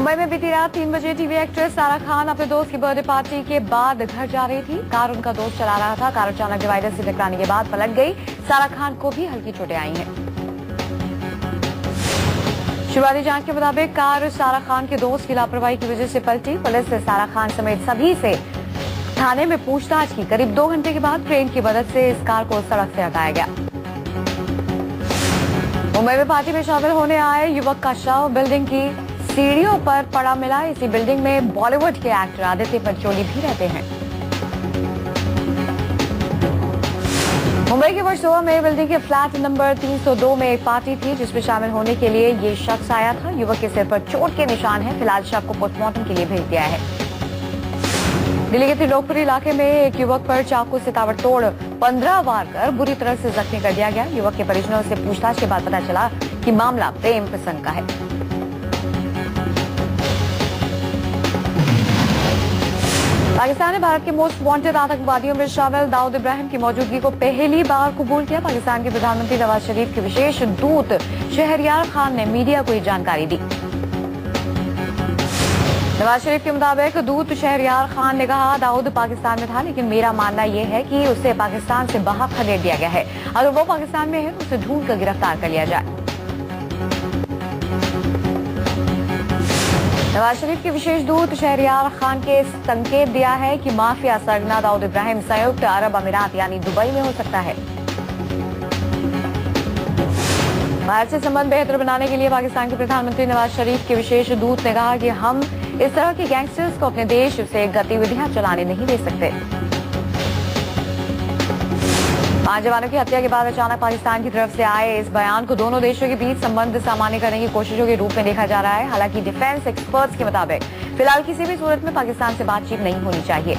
मुंबई में बीती रात 3 बजे टीवी एक्ट्रेस सारा खान अपने दोस्त की बर्थडे पार्टी के बाद घर जा रही थी। कार उनका दोस्त चला रहा था। कार अचानक डिवाइडर से टकराने के बाद पलट गई। सारा खान को भी हल्की चोटें आई हैं। शुरुआती जांच के मुताबिक कार सारा खान के दोस्त की लापरवाही की वजह से पलटी। पुलिस ने सारा खान समेत सभी से थाने में पूछताछ की। करीब 2 घंटे के बाद क्रेन की मदद से इस कार को सड़क से हटाया गया। मुंबई में पार्टी में शामिल होने आए युवक का शव बिल्डिंग की सीढ़ियों पर पड़ा मिला। इसी बिल्डिंग में बॉलीवुड के एक्टर आदित्य पंचोली भी रहते हैं। मुंबई के वर्सोवा में बिल्डिंग के फ्लैट नंबर 302 में एक पार्टी थी जिसमें शामिल होने के लिए ये शख्स आया था। युवक के सिर पर चोट के निशान हैं। फिलहाल शव को पोस्टमार्टम के लिए भेज दिया है। दिल्ली के त्रिलोकपुरी इलाके में एक युवक पर चाकू से ताबड़तोड़ 15 वार कर बुरी तरह से जख्मी कर दिया गया। युवक के परिजनों से पूछताछ के बाद पता चला कि मामला प्रेम प्रसंग का है। पाकिस्तान ने भारत के मोस्ट वांटेड आतंकवादियों में शामिल दाऊद इब्राहिम की मौजूदगी को पहली बार कबूल किया। पाकिस्तान के प्रधानमंत्री नवाज शरीफ के विशेष दूत शहरयार खान ने मीडिया को ये जानकारी दी। नवाज शरीफ के मुताबिक दूत शहरयार खान ने कहा, दाऊद पाकिस्तान में था लेकिन मेरा मानना यह है कि उसे पाकिस्तान से बाहर खदेड़ दिया गया है। अगर वो पाकिस्तान में है तो उसे ढूंढ कर गिरफ्तार कर लिया जाए। नवाज शरीफ के विशेष दूत शहरयार खान के संकेत दिया है कि माफिया सरगना दाऊद इब्राहिम संयुक्त अरब अमीरात यानी दुबई में हो सकता है। भारत से संबंध बेहतर बनाने के लिए पाकिस्तान के प्रधानमंत्री नवाज शरीफ के विशेष दूत ने कहा कि हम इस तरह के गैंगस्टर्स को अपने देश से गतिविधियां चलाने नहीं दे सकते। 5 जवानों की हत्या के बाद अचानक पाकिस्तान की तरफ से आए इस बयान को दोनों देशों के बीच संबंध सामान्य करने की कोशिशों के रूप में देखा जा रहा है। हालांकि डिफेंस एक्सपर्ट्स के मुताबिक फिलहाल किसी भी सूरत में पाकिस्तान से बातचीत नहीं होनी चाहिए।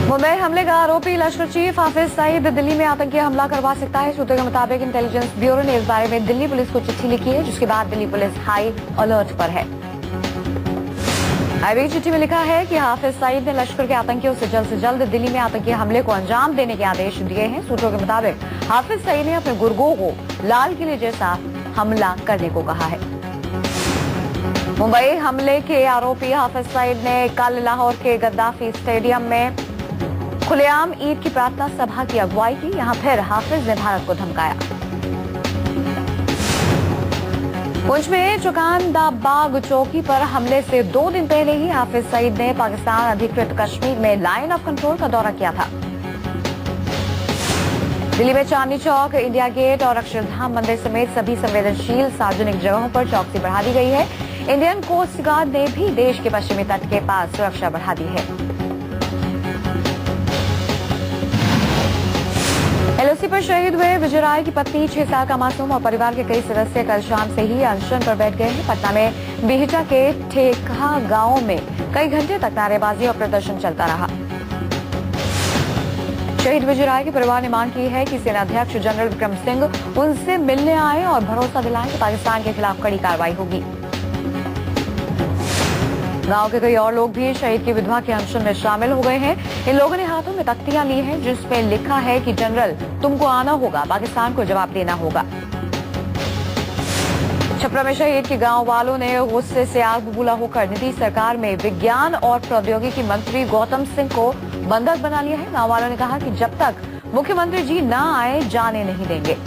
मुंबई हमले का आरोपी लश्कर चीफ हाफिज सईद दिल्ली में आतंकी हमला करवा सकता है। सूत्रों के मुताबिक इंटेलिजेंस ब्यूरो ने इस बारे में दिल्ली पुलिस को चिट्ठी लिखी है, जिसके बाद दिल्ली पुलिस हाई अलर्ट पर है। आईबी चिट्ठी में लिखा है कि हाफिज सईद ने लश्कर के आतंकियों से जल्द दिल्ली में आतंकी हमले को अंजाम देने के आदेश दिए हैं। सूत्रों के मुताबिक हाफिज सईद ने अपने गुर्गों को लाल किले जैसा हमला करने को कहा है। मुंबई हमले के आरोपी हाफिज सईद ने कल लाहौर के गद्दाफी स्टेडियम में खुलेआम ईद की प्रार्थना सभा की अगुवाई की। यहां फिर हाफिज ने भारत को धमकाया। पुंछ में चुकांदाबाग चौकी पर हमले से 2 दिन पहले ही हाफिज सईद ने पाकिस्तान अधिकृत कश्मीर में लाइन ऑफ कंट्रोल का दौरा किया था। दिल्ली में चांदनी चौक, इंडिया गेट और अक्षरधाम मंदिर समेत सभी संवेदनशील सार्वजनिक जगहों पर चौकसी बढ़ा दी गई है। इंडियन कोस्ट गार्ड ने भी देश के पश्चिमी तट के पास सुरक्षा बढ़ा दी है। एलओसी पर शहीद हुए विजय राय की पत्नी 6 साल का मासूम और परिवार के कई सदस्य कल शाम से ही अनशन पर बैठ गए हैं। पटना में बिहटा के ठेका गांव में कई घंटे तक नारेबाजी और प्रदर्शन चलता रहा। शहीद विजय राय के परिवार ने मांग की है कि सेनाध्यक्ष जनरल विक्रम सिंह उनसे मिलने आए और भरोसा दिलाएं कि पाकिस्तान के खिलाफ कड़ी कार्रवाई होगी। गांव के कई और लोग भी शहीद की विधवा के अनशन में शामिल हो गए हैं। इन लोगों ने हाथों में तख्तियां ली हैं जिसमें लिखा है कि जनरल तुमको आना होगा, पाकिस्तान को जवाब देना होगा। छपरा में शहीद के गांव वालों ने गुस्से से आग बबूला होकर नीतीश सरकार में विज्ञान और प्रौद्योगिकी मंत्री गौतम सिंह को बंधक बना लिया है। गांव वालों ने कहा कि जब तक मुख्यमंत्री जी न आए जाने नहीं देंगे।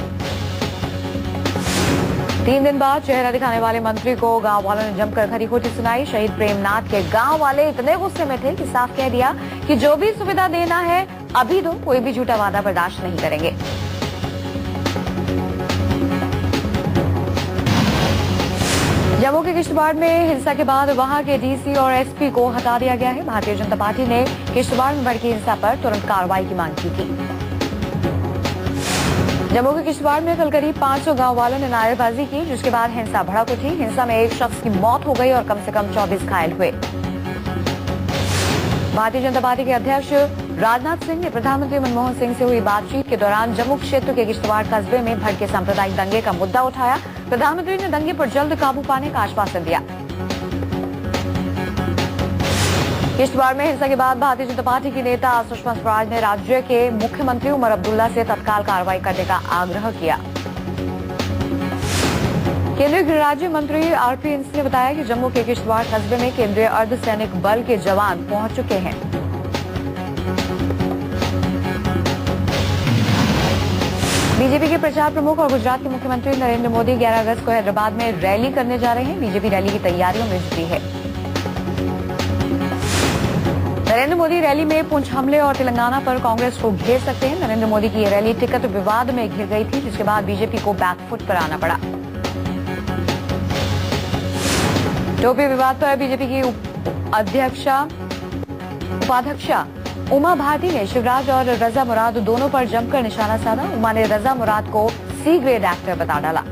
3 दिन बाद चेहरा दिखाने वाले मंत्री को गांव वालों ने जमकर खरी खोटी सुनाई। शहीद प्रेमनाथ के गांव वाले इतने गुस्से में थे कि साफ कह दिया कि जो भी सुविधा देना है अभी दो, कोई भी झूठा वादा बर्दाश्त नहीं करेंगे। जम्मू के किश्तवाड़ में हिंसा के बाद वहां के डीसी और एसपी को हटा दिया गया है। भारतीय जनता पार्टी ने किश्तवाड़ में भड़की हिंसा पर तुरंत कार्रवाई की मांग की थी। जम्मू के किश्तवाड़ में कल करीब 500 गांव वालों ने नारेबाजी की, जिसके बाद हिंसा भड़क उठी। हिंसा में एक शख्स की मौत हो गई और कम से कम 24 घायल हुए। भारतीय जनता पार्टी के अध्यक्ष राजनाथ सिंह ने प्रधानमंत्री मनमोहन सिंह से हुई बातचीत के दौरान जम्मू क्षेत्र के किश्तवाड़ कस्बे में भड़के सांप्रदायिक दंगे का मुद्दा उठाया। प्रधानमंत्री ने दंगे पर जल्द काबू पाने का आश्वासन दिया। किश्तवाड़ में हिंसा के बाद भारतीय जनता पार्टी की नेता सुषमा स्वराज ने राज्य के मुख्यमंत्री उमर अब्दुल्ला से तत्काल कार्रवाई करने का आग्रह किया। केंद्रीय गृह राज्य मंत्री आरपी इंस ने बताया कि जम्मू के किश्तवाड़ कस्बे में केंद्रीय अर्धसैनिक बल के जवान पहुंच चुके हैं। बीजेपी के प्रचार प्रमुख और गुजरात के मुख्यमंत्री नरेंद्र मोदी 11 अगस्त को हैदराबाद में रैली करने जा रहे हैं। बीजेपी रैली की तैयारियों में जुटी है। नरेंद्र मोदी रैली में पुंछ हमले और तेलंगाना पर कांग्रेस को घेर सकते हैं। नरेंद्र मोदी की ये रैली टिकट विवाद में घिर गई थी, जिसके बाद बीजेपी को बैकफुट पर आना पड़ा। टोपी विवाद पर बीजेपी की उपाध्यक्षा उमा भारती ने शिवराज और रजा मुराद दोनों पर जमकर निशाना साधा। उमा ने रजा मुराद को सी ग्रेड एक्टर बता डाला।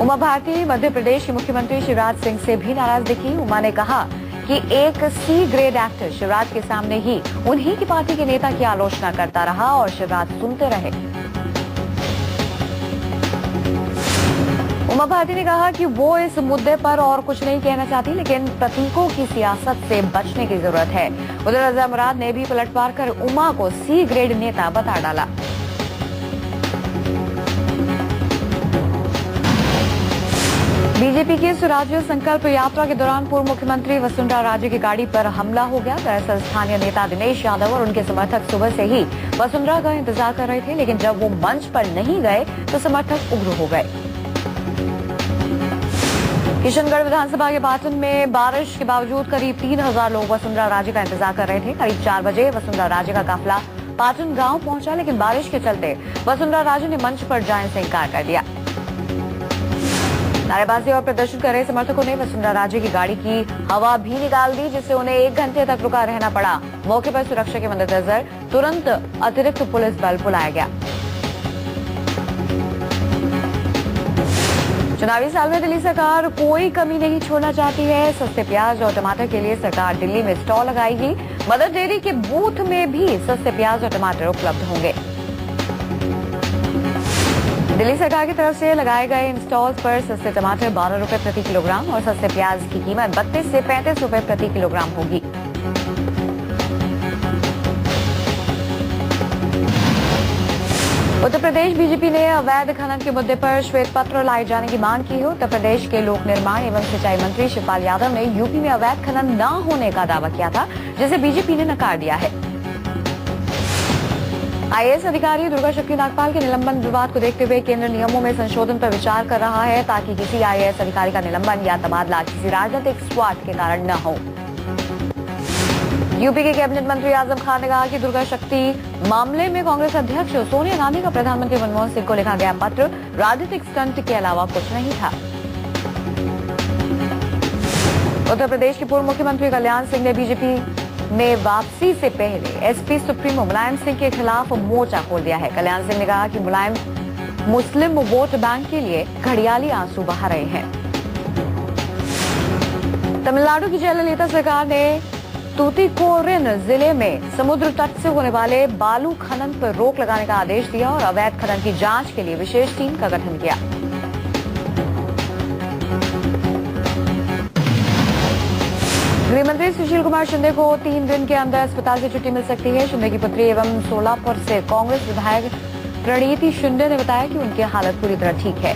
उमा भारती मध्य प्रदेश के मुख्यमंत्री शिवराज सिंह से भी नाराज दिखी। उमा ने कहा कि एक सी ग्रेड एक्टर शिवराज के सामने ही उन्हीं की पार्टी के नेता की आलोचना करता रहा और शिवराज सुनते रहे। उमा भारती ने कहा कि वो इस मुद्दे पर और कुछ नहीं कहना चाहती, लेकिन प्रतीकों की सियासत से बचने की जरूरत है। उधर रजा मुराद ने भी पलटवार कर उमा को सी ग्रेड नेता बता डाला। बीजेपी की स्वराज्य संकल्प यात्रा के दौरान पूर्व मुख्यमंत्री वसुंधरा राजे की गाड़ी पर हमला हो गया। दरअसल स्थानीय नेता दिनेश यादव और उनके समर्थक सुबह से ही वसुंधरा का इंतजार कर रहे थे, लेकिन जब वो मंच पर नहीं गए तो समर्थक उग्र हो गए। किशनगढ़ विधानसभा के पाटन में बारिश के बावजूद करीब 3000 लोग वसुंधरा राजे का इंतजार कर रहे थे। करीब 4 बजे वसुंधरा राजे का काफिला पाटन गांव पहुंचा, लेकिन बारिश के चलते वसुंधरा राजे ने मंच पर जाने से इंकार कर दिया। नारेबाजी और प्रदर्शन कर रहे समर्थकों ने वसुंधरा राजे की गाड़ी की हवा भी निकाल दी, जिससे उन्हें 1 घंटे तक रुका रहना पड़ा। मौके पर सुरक्षा के मद्देनजर तुरंत अतिरिक्त पुलिस बल बुलाया गया। चुनावी साल में दिल्ली सरकार कोई कमी नहीं छोड़ना चाहती है। सस्ते प्याज और टमाटर के लिए सरकार दिल्ली में स्टॉल लगाएगी। मदर डेयरी के बूथ में भी सस्ते प्याज और टमाटर उपलब्ध होंगे। दिल्ली सरकार की तरफ से लगाए गए इन स्टॉल्स पर सस्ते टमाटर 12 रुपए प्रति किलोग्राम और सस्ते प्याज की कीमत 32 से 35 रुपए प्रति किलोग्राम होगी। उत्तर प्रदेश बीजेपी ने अवैध खनन के मुद्दे पर श्वेत पत्र लाए जाने की मांग की है। उत्तर प्रदेश के लोक निर्माण एवं सिंचाई मंत्री शिवपाल यादव ने यूपी में अवैध खनन न होने का दावा किया था, जिसे बीजेपी ने नकार दिया है। आईएएस अधिकारी दुर्गा शक्ति नागपाल के निलंबन विवाद को देखते हुए केंद्र नियमों में संशोधन पर विचार कर रहा है, ताकि किसी आईएएस अधिकारी का निलंबन या तबादला किसी राजनीतिक स्वार्थ के कारण न हो। यूपी के कैबिनेट मंत्री आजम खान ने कहा कि दुर्गा शक्ति मामले में कांग्रेस अध्यक्ष सोनिया गांधी का प्रधानमंत्री मनमोहन सिंह को लिखा गया पत्र राजनीतिक स्टंट के अलावा कुछ नहीं था। उत्तर प्रदेश के पूर्व मुख्यमंत्री कल्याण सिंह ने बीजेपी में वापसी से पहले एसपी सुप्रीमो मुलायम सिंह के खिलाफ मोर्चा खोल दिया है। कल्याण सिंह ने कहा कि मुलायम मुस्लिम वोट बैंक के लिए घड़ियाली आंसू बहा रहे हैं। तमिलनाडु की जयललिता सरकार ने तूतीकोरिन जिले में समुद्र तट से होने वाले बालू खनन पर रोक लगाने का आदेश दिया और अवैध खनन की जांच के लिए विशेष टीम का गठन किया। गृह मंत्री सुशील कुमार शिंदे को 3 दिन के अंदर अस्पताल से छुट्टी मिल सकती है। शिंदे की पुत्री एवं सोलापुर से कांग्रेस विधायक प्रणीति शिंदे ने बताया कि उनकी हालत पूरी तरह ठीक है।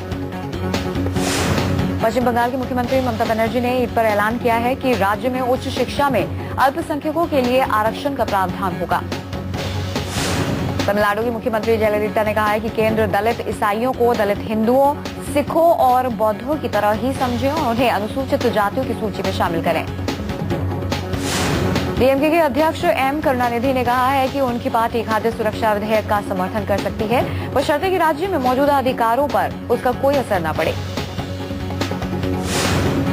पश्चिम बंगाल की मुख्यमंत्री ममता बनर्जी ने ईद पर ऐलान किया है कि राज्य में उच्च शिक्षा में अल्पसंख्यकों के लिए आरक्षण का प्रावधान होगा। तमिलनाडु की मुख्यमंत्री जयललिता ने कहा है कि केंद्र दलित ईसाइयों को दलित हिंदुओं, सिखों और बौद्धों की तरह ही समझे और उन्हें अनुसूचित जातियों की सूची में शामिल करें। डीएमके के अध्यक्ष एम करुणानिधि ने कहा है कि उनकी पार्टी खाद्य सुरक्षा विधेयक का समर्थन कर सकती है, बशर्ते कि राज्य में मौजूदा अधिकारों पर उसका कोई असर न पड़े।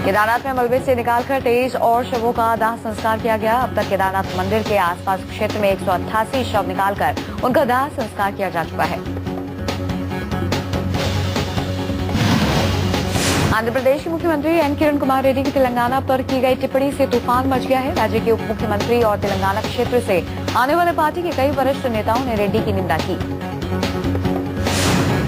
केदारनाथ में मलबे से निकालकर 23 और शवों का दाह संस्कार किया गया। अब तक केदारनाथ मंदिर के आसपास क्षेत्र में 188 शव निकालकर उनका दाह संस्कार किया जा चुका है। आंध्र प्रदेश के मुख्यमंत्री एन किरण कुमार रेड्डी की तेलंगाना पर की गई टिप्पणी से तूफान मच गया है। राज्य के उप मुख्यमंत्री और तेलंगाना क्षेत्र से आने वाले पार्टी के कई वरिष्ठ नेताओं ने रेड्डी की निंदा की।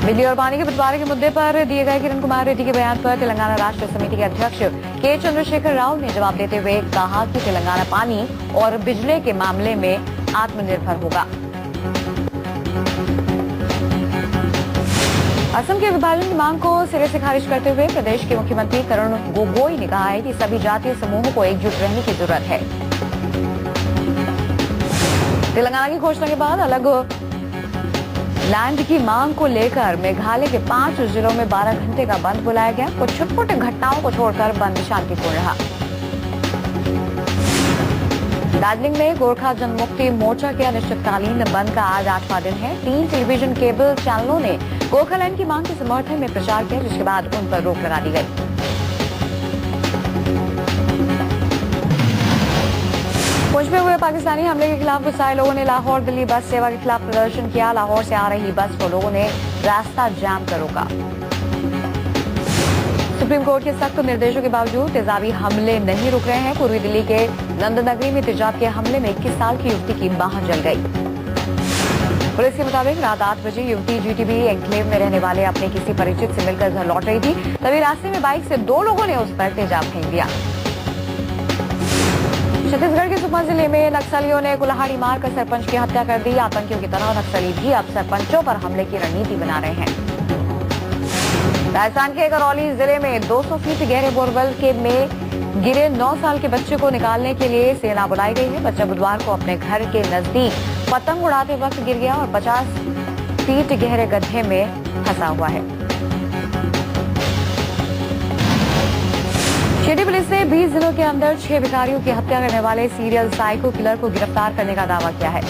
बिजली और पानी के बंटवारे के मुद्दे पर दिए गए किरण कुमार रेड्डी के बयान पर तेलंगाना राष्ट्र समिति के अध्यक्ष के चंद्रशेखर राव ने जवाब देते हुए कहा कि तेलंगाना पानी और बिजली के मामले में आत्मनिर्भर होगा। असम के विभाजन की मांग को सिरे से खारिज करते हुए प्रदेश के मुख्यमंत्री करुण गोगोई ने कहा है कि सभी जातीय समूहों को एकजुट रहने की जरूरत है। तेलंगाना की घोषणा के बाद अलग लैंड की मांग को लेकर मेघालय के 5 जिलों में 12 घंटे का बंद बुलाया गया। कुछ छोटी छोटी घटनाओं को छोड़कर बंद शांतिपूर्ण रहा। दार्जिलिंग में गोरखा जनमुक्ति मोर्चा के अनिश्चितकालीन बंद का आज 8वां दिन है। 3 टेलीविजन केबल चैनलों ने गोरखालैंड की मांग के समर्थन में प्रचार किया, जिसके बाद उन पर रोक लगा दी गई। पुंछ में हुए पाकिस्तानी हमले के खिलाफ गुस्साए लोगों ने लाहौर दिल्ली बस सेवा के खिलाफ प्रदर्शन किया। लाहौर से आ रही बस को लोगों ने रास्ता जाम कर रोका। सुप्रीम कोर्ट के सख्त निर्देशों के बावजूद तेजाबी हमले नहीं रुक रहे हैं। पूर्वी दिल्ली के नंदनगरी में तेजाब के हमले में 21 साल की युवती की बांह जल गई। पुलिस के मुताबिक रात 8 बजे युवती जीटीबी एन्क्लेव में रहने वाले अपने किसी परिचित से मिलकर घर लौट रही थी। तभी रास्ते में बाइक से 2 लोगों ने उस पर तेजाब फेंक दिया। छत्तीसगढ़ के सुकमा जिले में नक्सलियों ने कुल्हाड़ी मारकर सरपंच की हत्या कर दी। आतंकियों की तरह नक्सली भी अब सरपंचों पर हमले की रणनीति बना रहे हैं। राजस्थान के करौली जिले में 200 फीट गहरे बोरवेल के में गिरे 9 साल के बच्चे को निकालने के लिए सेना बुलाई गई है। बच्चा बुधवार को अपने घर के नजदीक पतंग उड़ाते वक्त गिर गया और 50 फीट गहरे गड्ढे में फंसा हुआ है। शिरडी पुलिस ने 20 दिनों के अंदर 6 भिखारियों की हत्या करने वाले सीरियल साइको किलर को गिरफ्तार करने का दावा किया है।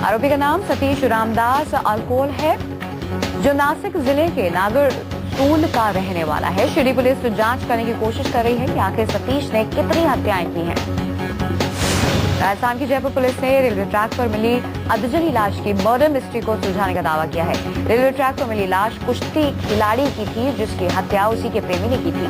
आरोपी का नाम सतीश रामदास अल्कोल है, जो नासिक जिले के नागरसूल का रहने वाला है। शिरडी पुलिस जांच करने की कोशिश कर रही है कि आखिर सतीश ने कितनी हत्याएं की हैं। राजस्थान की जयपुर पुलिस ने रेलवे ट्रैक पर मिली अधजली लाश की मर्डर मिस्ट्री को सुलझाने का दावा किया है। रेलवे ट्रैक पर मिली लाश कुश्ती खिलाड़ी की थी, जिसकी हत्या उसी के प्रेमी ने की थी।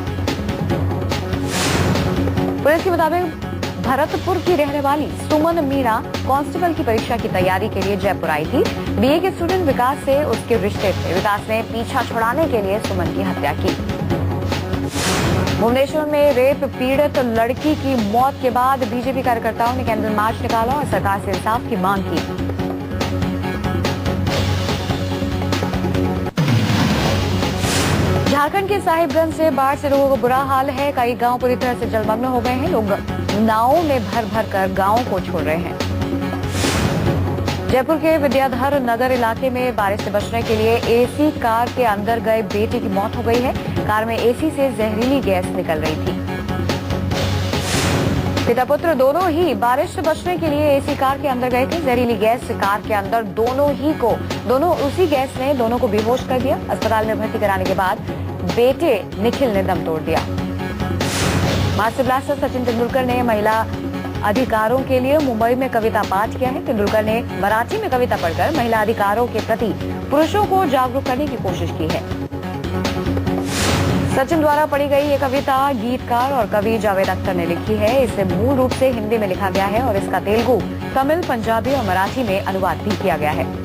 पुलिस के मुताबिक भरतपुर की रहने वाली सुमन मीणा कांस्टेबल की परीक्षा की तैयारी के लिए जयपुर आई थी। बीए के स्टूडेंट विकास से उसके रिश्ते थे। विकास ने पीछा छुड़ाने के लिए सुमन की हत्या की। भुवनेश्वर में रेप पीड़ित लड़की की मौत के बाद बीजेपी कार्यकर्ताओं ने कैंडल मार्च निकाला और सरकार से इंसाफ की मांग की। झारखंड के साहिबगंज से बाढ़ से लोगों को बुरा हाल है। कई गांव पूरी तरह से जलमग्न हो गए हैं। लोग नावों में भर भर कर गांवों को छोड़ रहे हैं। जयपुर के विद्याधर नगर इलाके में बारिश से बचने के लिए एसी कार के अंदर गए बेटे की मौत हो गई है। कार में एसी से जहरीली गैस निकल रही थी। पिता पुत्र दोनों ही बारिश से बचने के लिए एसी कार के अंदर गए थे। जहरीली गैस कार के अंदर दोनों उसी गैस ने दोनों को बेहोश कर दिया। अस्पताल में भर्ती कराने के बाद बेटे निखिल ने दम तोड़ दिया। मास्टर ब्लास्टर सचिन तेंदुलकर ने महिला अधिकारों के लिए मुंबई में कविता पाठ किया है। तेंदुलकर ने मराठी में कविता पढ़कर महिला अधिकारों के प्रति पुरुषों को जागरूक करने की कोशिश की है। सचिन द्वारा पढ़ी गई ये कविता गीतकार और कवि जावेद अख्तर ने लिखी है। इसे मूल रूप से हिंदी में लिखा गया है और इसका तेलुगु, तमिल, पंजाबी और मराठी में अनुवाद भी किया गया है।